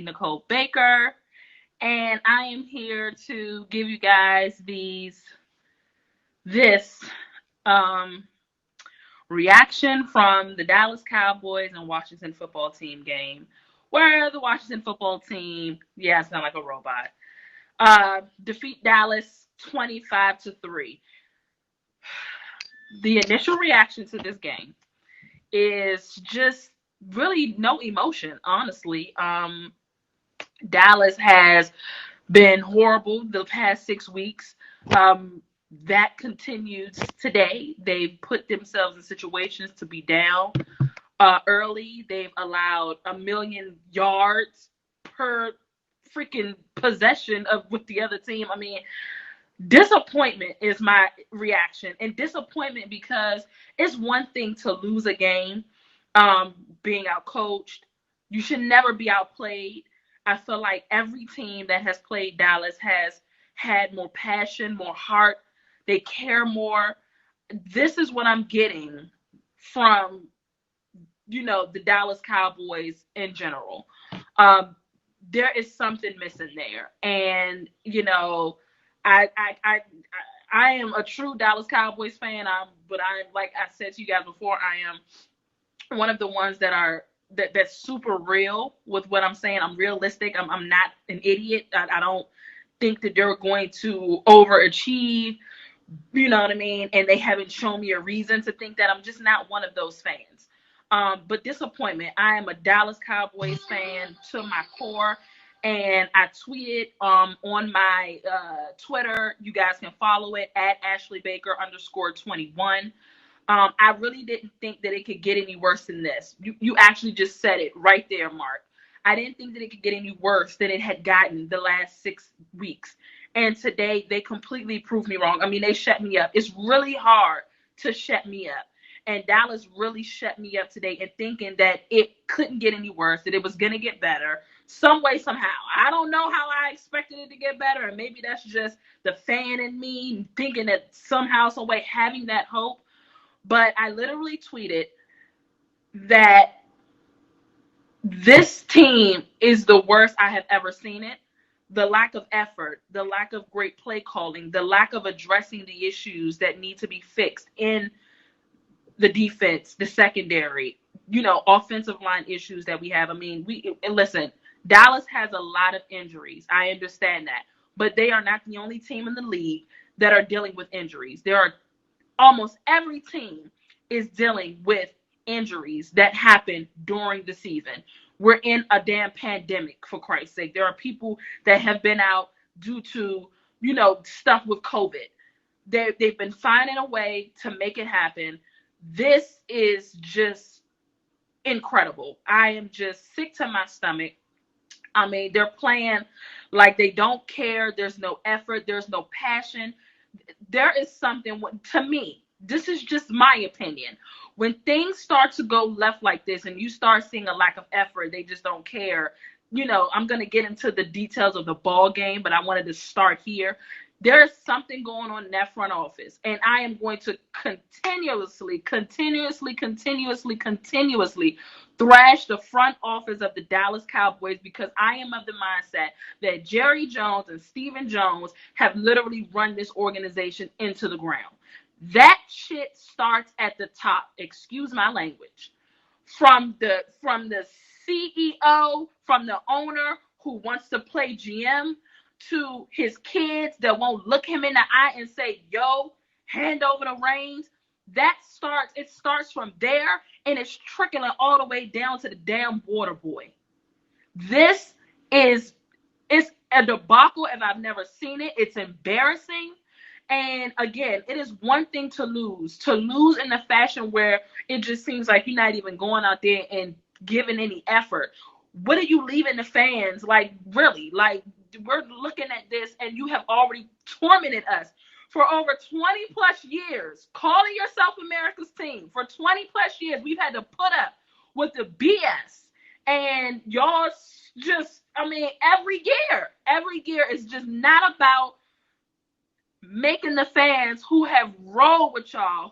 Nicole Baker, and I am here to give you guys this um, reaction from the Dallas Cowboys and Washington football team game, where the Washington football team, yeah, I sound like a robot, defeat Dallas 25-3. The initial reaction to this game is just really no emotion, honestly. Dallas has been horrible the past 6 weeks. Um, that continues today. They've put themselves in situations to be down early. They've allowed 1,000,000 yards per freaking possession of with the other team. I mean, disappointment is my reaction, and disappointment because it's one thing to lose a game, being outcoached. You should never be outplayed. I feel like every team that has played Dallas has had more passion, more heart. They care more. This is what I'm getting from the Dallas Cowboys in general. Um, there is something missing there, and I I I I am a true Dallas Cowboys fan. But I'm, like I said to you guys before, I am one of the ones that's super real with what I'm saying. I'm realistic. I'm not an idiot. I don't think that they're going to overachieve. You know what I mean? And they haven't shown me a reason to think that. I'm just not one of those fans. But disappointment. I am a Dallas Cowboys fan to my core. And I tweeted on my Twitter. You guys can follow it at Ashley Baker _21. I really didn't think that it could get any worse than this. You actually just said it right there, Mark. I didn't think that it could get any worse than it had gotten the last 6 weeks. And today they completely proved me wrong. I mean, they shut me up. It's really hard to shut me up. And Dallas really shut me up today in thinking that it couldn't get any worse, that it was going to get better some way, somehow. I don't know how I expected it to get better. And maybe that's just the fan in me thinking that somehow, some way, having that hope. But I literally tweeted that this team is the worst I have ever seen it. The lack of effort, the lack of great play calling, the lack of addressing the issues that need to be fixed in the defense, the secondary, offensive line issues that we have. I mean, listen, Dallas has a lot of injuries. I understand that. But they are not the only team in the league that are dealing with injuries. There are almost every team is dealing with injuries that happen during the season. We're in a damn pandemic, for Christ's sake. There are people that have been out due to, stuff with COVID. They've been finding a way to make it happen. This is just incredible. I am just sick to my stomach. I mean, they're playing like they don't care. There's no effort. There's no passion. There is something, to me, this is just my opinion. When things start to go left like this and you start seeing a lack of effort, they just don't care. I'm going to get into the details of the ball game, but I wanted to start here. There's something going on in that front office, and I am going to continuously thrash the front office of the Dallas Cowboys because I am of the mindset that Jerry Jones and Stephen Jones have literally run this organization into the ground. That shit starts at the top. Excuse my language. From the CEO, from the owner who wants to play GM, to his kids that won't look him in the eye and say, yo, hand over the reins. It starts from there, and it's trickling all the way down to the damn water boy. It's a debacle if I've never seen it. It's embarrassing. And again, it is one thing to lose in the fashion where it just seems like you're not even going out there and giving any effort. What are you leaving the fans? Like, really? Like, we're looking at this and you have already tormented us for over 20 plus years, calling yourself America's team. For 20 plus years, we've had to put up with the BS. And y'all just, I mean, every year is just not about making the fans who have rolled with y'all,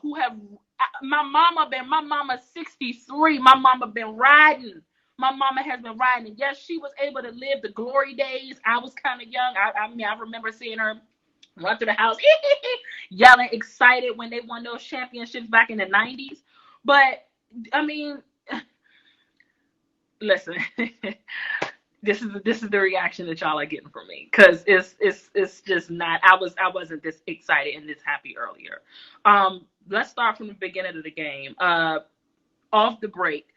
my mama's 63. My mama been riding my mama has been riding. And yes, she was able to live the glory days. I was kind of young. I mean, I remember seeing her run through the house, yelling, excited when they won those championships back in the 90s. But, I mean, listen, this is the reaction that y'all are getting from me, because it's just not. I wasn't this excited and this happy earlier. Let's start from the beginning of the game. Off the break,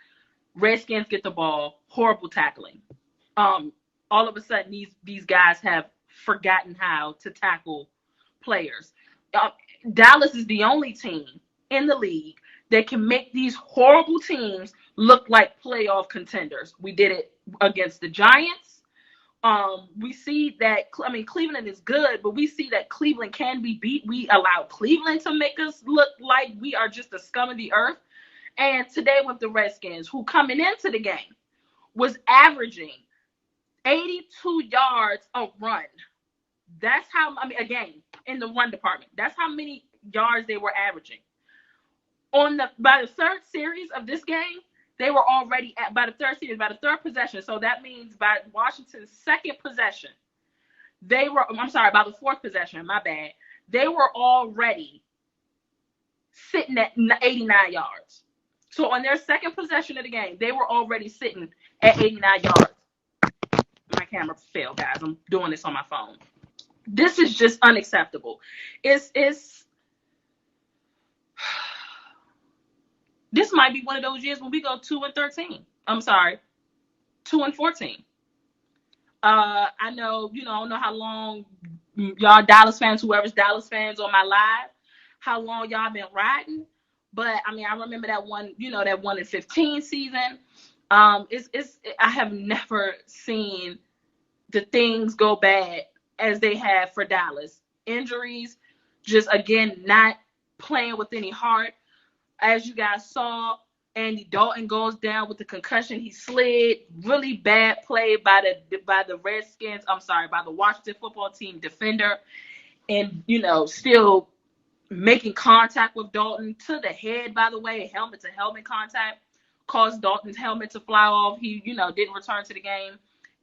Redskins get the ball, horrible tackling. All of a sudden these guys have forgotten how to tackle players. Dallas is the only team in the league that can make these horrible teams look like playoff contenders. We did it against the Giants. We see that, I mean, Cleveland is good, but we see that Cleveland can be beat. We allowed Cleveland to make us look like we are just the scum of the earth. And today with the Redskins, who coming into the game was averaging 82 yards a run. That's how, I mean, again, in the run department, that's how many yards they were averaging. By the third series of this game, they were already by the third possession. So that means by Washington's second possession, by the fourth possession, my bad, they were already sitting at 89 yards. So on their second possession of the game, they were already sitting at 89 yards. My camera failed, guys. I'm doing this on my phone. This is just unacceptable. This might be one of those years when we go 2-13. I'm sorry, 2-14. I know, I don't know how long y'all Dallas fans, whoever's Dallas fans on my live, how long y'all been riding. But I mean, I remember that one, that 1-15 season. I have never seen the things go bad as they have for Dallas. Injuries, just again, not playing with any heart. As you guys saw, Andy Dalton goes down with the concussion. He slid. Really bad play by the Redskins. By the Washington football team defender. And, still making contact with Dalton to the head, by the way, helmet to helmet contact, caused Dalton's helmet to fly off. He, didn't return to the game.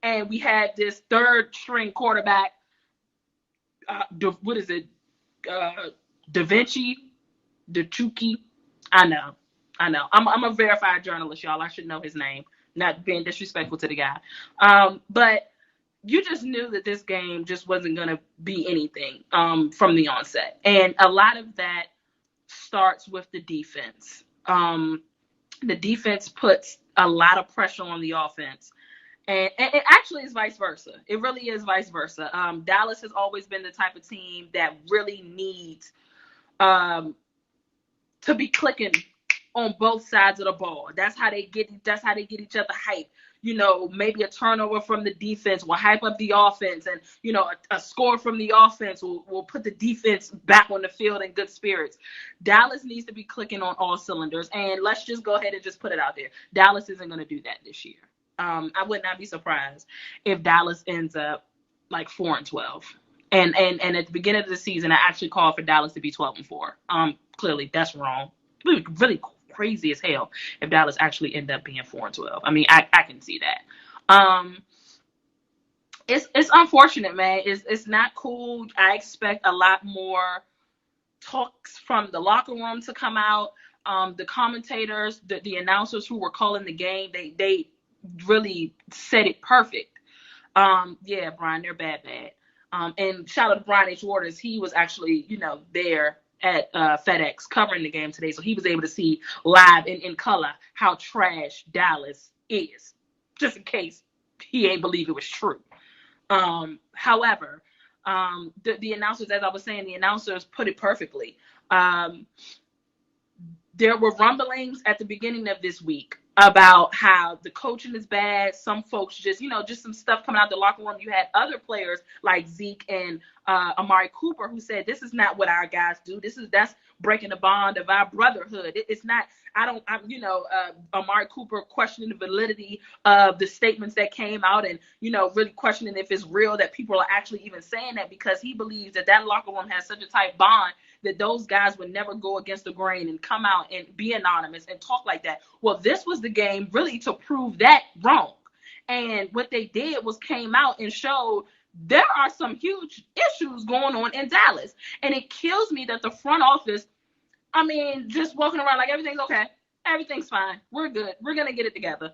And we had this third string quarterback, Da Chuki. I know. I'm a verified journalist, y'all. I should know his name. Not being disrespectful to the guy. But you just knew that this game just wasn't going to be anything from the onset. And a lot of that starts with the defense. The defense puts a lot of pressure on the offense. And it actually is vice versa. It really is vice versa. Dallas has always been the type of team that really needs to be clicking on both sides of the ball. That's how they get each other hyped. Maybe a turnover from the defense will hype up the offense, and a score from the offense will put the defense back on the field in good spirits. Dallas needs to be clicking on all cylinders, and let's just go ahead and just put it out there. Dallas isn't going to do that this year. I would not be surprised if Dallas ends up like 4-12. And at the beginning of the season, I actually called for Dallas to be 12-4. Clearly that's wrong. Really crazy as hell if Dallas actually end up being 4-12. I mean, I can see that. It's unfortunate, man. It's not cool. I expect a lot more talks from the locker room to come out. The commentators, the announcers who were calling the game, they really said it perfect. Yeah, Brian, they're bad. And shout out to Brian H. Waters. He was actually, there at FedEx covering the game today, so he was able to see live in color how trash Dallas is, just in case he ain't believe it was true. However, the announcers, as I was saying, the announcers put it perfectly. There were rumblings at the beginning of this week about how the coaching is bad. Some folks just some stuff coming out the locker room. You had other players like Zeke and Amari Cooper who said, this is not what our guys do. That's breaking the bond of our brotherhood. It's not, Amari Cooper questioning the validity of the statements that came out and, really questioning if it's real that people are actually even saying that, because he believes that locker room has such a tight bond that those guys would never go against the grain and come out and be anonymous and talk like that. Well, this was the game really to prove that wrong. And what they did was came out and showed there are some huge issues going on in Dallas. And it kills me that the front office, just walking around like everything's okay. Everything's fine. We're good. We're going to get it together.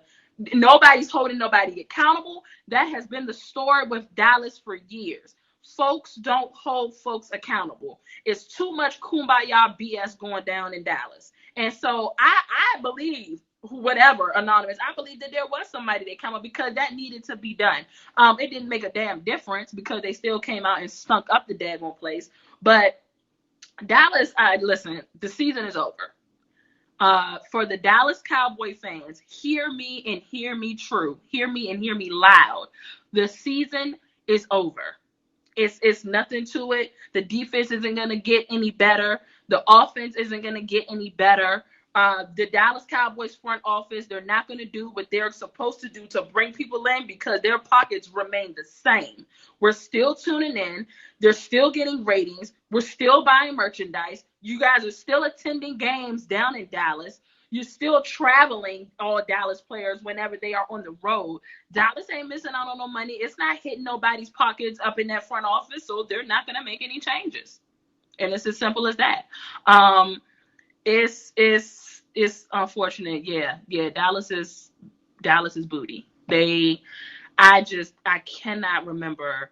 Nobody's holding nobody accountable. That has been the story with Dallas for years. Folks don't hold folks accountable. It's too much kumbaya BS going down in Dallas. And so I believe, whatever, anonymous, I believe that there was somebody that came up because that needed to be done. It didn't make a damn difference because they still came out and stunk up the daggone place. But Dallas, listen, the season is over. For the Dallas Cowboy fans, hear me and hear me true. Hear me and hear me loud. The season is over. It's nothing to it. The defense isn't going to get any better. The offense isn't going to get any better. The Dallas Cowboys front office, they're not going to do what they're supposed to do to bring people in because their pockets remain the same. We're still tuning in. They're still getting ratings. We're still buying merchandise. You guys are still attending games down in Dallas. You're still traveling, all Dallas players, whenever they are on the road. Dallas ain't missing out on no money. It's not hitting nobody's pockets up in that front office, so they're not going to make any changes. And it's as simple as that. It's unfortunate. Yeah. Dallas is booty. I cannot remember.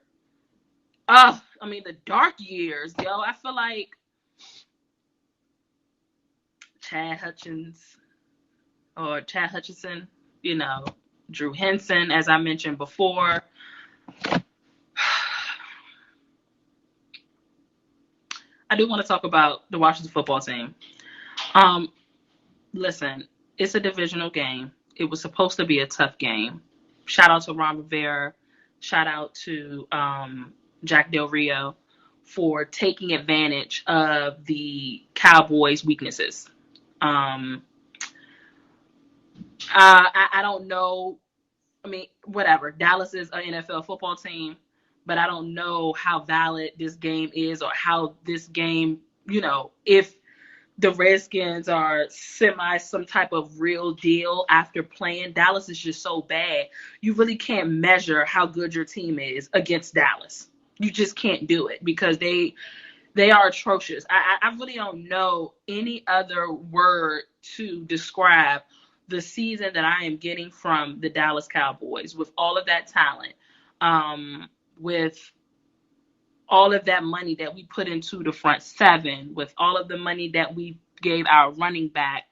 The dark years, yo. I feel like Chad Hutchinson, Drew Henson, as I mentioned before. I do want to talk about the Washington football team. Listen, it's a divisional game. It was supposed to be a tough game. Shout out to Ron Rivera. Shout out to Jack Del Rio for taking advantage of the Cowboys' weaknesses. I don't know. Whatever. Dallas is an NFL football team, but I don't know how valid this game is or how this game, if the Redskins are some type of real deal after playing. Dallas is just so bad. You really can't measure how good your team is against Dallas. You just can't do it because they are atrocious. I really don't know any other word to describe the season that I am getting from the Dallas Cowboys with all of that talent, with all of that money that we put into the front seven, with all of the money that we gave our running back,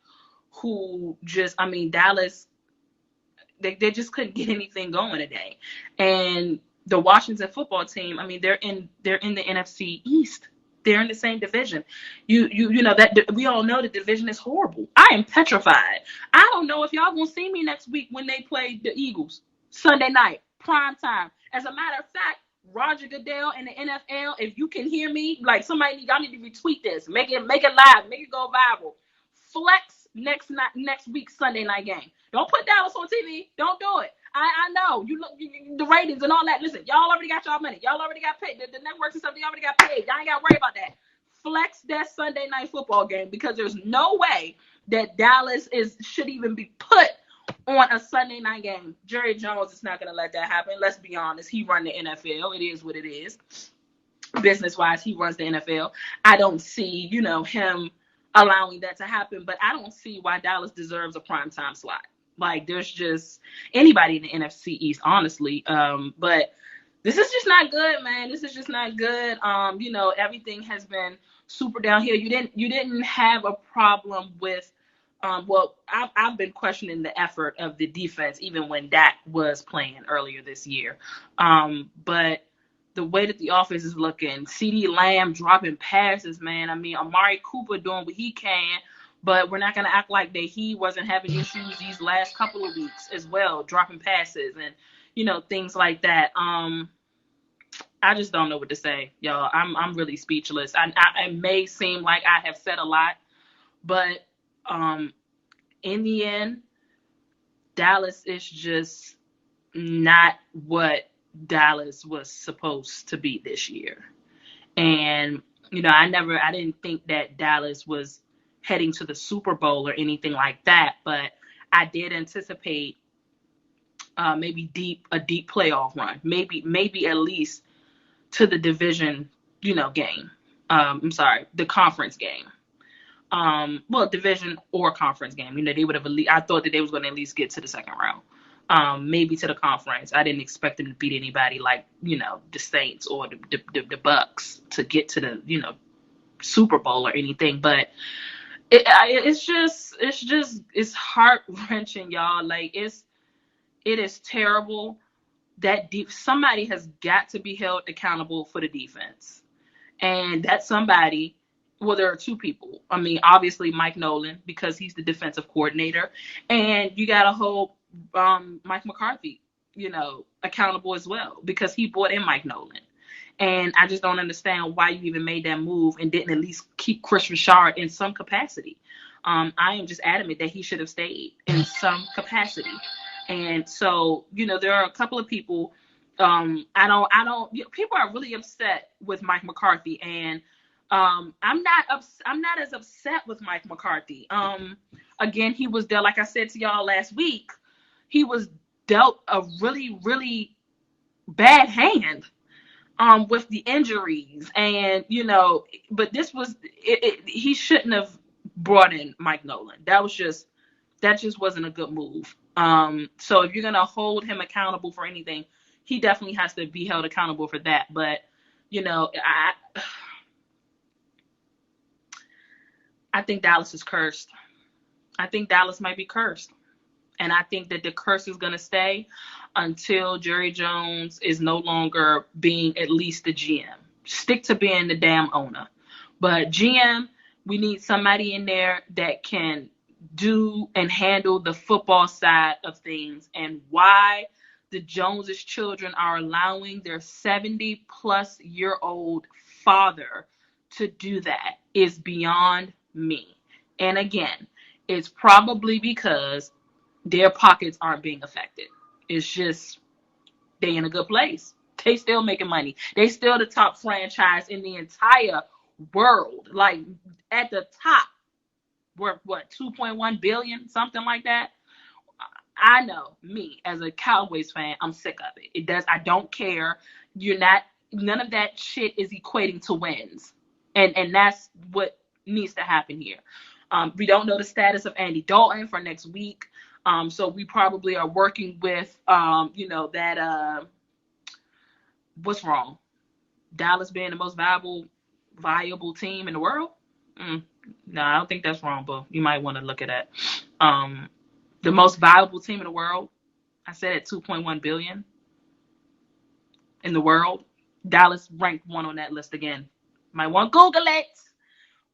who just, Dallas, they just couldn't get anything going today. And the Washington football team, they're in the NFC East. They're in the same division. You know that we all know the division is horrible. I am petrified. I don't know if y'all gonna see me next week when they play the Eagles Sunday night, prime time. As a matter of fact, Roger Goodell and the NFL, if you can hear me, like y'all need to retweet this, make it live, make it go viral. Flex next week's Sunday night game. Don't put Dallas on TV. Don't do it. I know you look the ratings and all that. Listen, y'all already got y'all money. Y'all already got paid. The networks and stuff, they already got paid. Y'all ain't got to worry about that. Flex that Sunday night football game because there's no way that Dallas should even be put on a Sunday night game. Jerry Jones is not going to let that happen. Let's be honest. He run the NFL. It is what it is. Business-wise, he runs the NFL. I don't see, him allowing that to happen, but I don't see why Dallas deserves a primetime slot. Like, there's just anybody in the NFC East, honestly. But this is just not good, man. This is just not good. Everything has been super downhill. You didn't have a problem with I've been questioning the effort of the defense even when Dak was playing earlier this year. But the way that the offense is looking, CeeDee Lamb dropping passes, man. Amari Cooper doing what he can, but we're not going to act like that he wasn't having issues these last couple of weeks as well, dropping passes and, things like that. I just don't know what to say, y'all. I'm really speechless. It may seem like I have said a lot, but in the end, Dallas is just not what Dallas was supposed to be this year. And I didn't think that Dallas was heading to the Super Bowl or anything like that, but I did anticipate maybe a deep playoff run, maybe at least to the division, game. I'm sorry, the conference game. Well, division or conference game. They would have at least, I thought that they was going to at least get to the second round. Maybe to the conference. I didn't expect them to beat anybody like, the Saints or the Bucks to get to the, Super Bowl or anything. But it's heart wrenching, y'all. Like it is terrible that somebody has got to be held accountable for the defense. And that somebody, well, there are two people. I mean, obviously Mike Nolan, because he's the defensive coordinator, and you got to hold Mike McCarthy, accountable as well, because he brought in Mike Nolan. And I just don't understand why you even made that move and didn't at least keep Chris Richard in some capacity. I am just adamant that he should have stayed in some capacity. And so, there are a couple of people. People are really upset with Mike McCarthy, and I'm not as upset with Mike McCarthy. Again, he was dealt, like I said to y'all last week, he was dealt a really, really bad hand with the injuries, and but this was he shouldn't have brought in Mike Nolan. That just wasn't a good move. So if you're gonna hold him accountable for anything, he definitely has to be held accountable for that. But I think Dallas is cursed. I think Dallas might be cursed. And I think that the curse is going to stay until Jerry Jones is no longer being at least the GM. Stick to being the damn owner. But GM, we need somebody in there that can do and handle the football side of things. And why the Joneses children are allowing their 70-plus-year-old father to do that is beyond me. And again, it's probably because their pockets aren't being affected. It's just they in a good place. They still making money. They still the top franchise in the entire world. Like at the top. We're what, 2.1 billion, something like that. I know me as a Cowboys fan, I'm sick of it. I don't care. None of that shit is equating to wins. And that's what needs to happen here. We don't know the status of Andy Dalton for next week. So we probably are working with, that, what's wrong? Dallas being the most viable team in the world? No, I don't think that's wrong, but you might want to look at that. The most valuable team in the world, I said at 2.1 billion in the world. Dallas ranked one on that list again. Might want to Google it.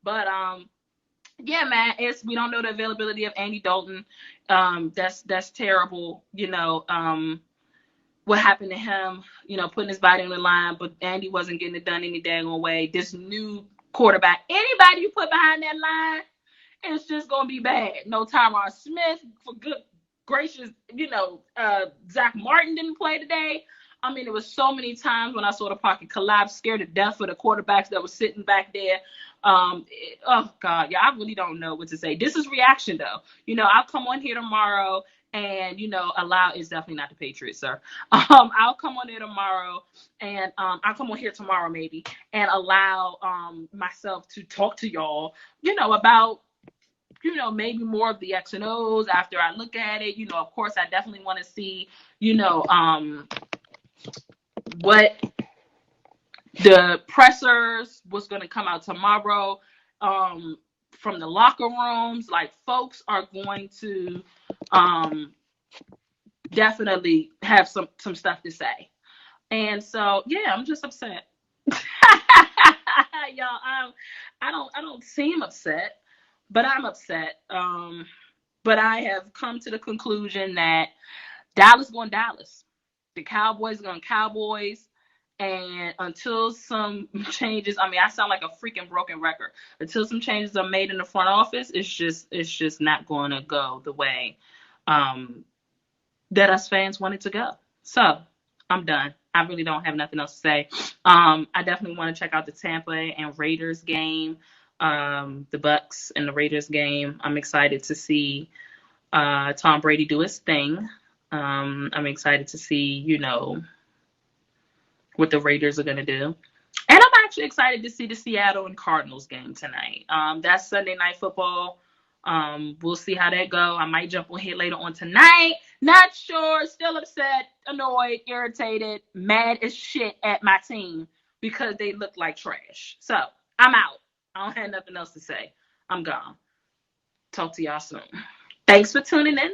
But yeah, man, we don't know the availability of Andy Dalton. That's terrible. What happened to him? Putting his body on the line, but Andy wasn't getting it done any dang way. This new quarterback, anybody you put behind that line, it's just gonna be bad. No Tyron Smith, for good gracious, Zach Martin didn't play today. I mean, it was so many times when I saw the pocket collapse, scared to death for the quarterbacks that were sitting back there. Oh God, yeah, I really don't know what to say. This is reaction though. I'll come on here tomorrow and allow, it's definitely not the Patriots, sir. I'll come on there tomorrow and I'll come on here tomorrow maybe and allow myself to talk to y'all, about maybe more of the X and O's after I look at it. Of course I definitely want to see, what the pressers was going to come out tomorrow from the locker rooms. Like, folks are going to definitely have some stuff to say. And so, yeah, I'm just upset. Y'all, I don't seem upset, but I'm upset. But I have come to the conclusion that Dallas going Dallas. The Cowboys going Cowboys. And until some changes, I mean, I sound like a freaking broken record. Until some changes are made in the front office, it's just not going to go the way that us fans want it to go. So I'm done. I really don't have nothing else to say. I definitely want to check out the Tampa and Raiders game, the Bucks and the Raiders game. I'm excited to see Tom Brady do his thing. I'm excited to see, what the Raiders are going to do. And I'm actually excited to see the Seattle and Cardinals game tonight. That's Sunday night football. We'll see how that go. I might jump on here later on tonight. Not sure. Still upset, annoyed, irritated, mad as shit at my team because they look like trash. So I'm out. I don't have nothing else to say. I'm gone. Talk to y'all soon. Thanks for tuning in.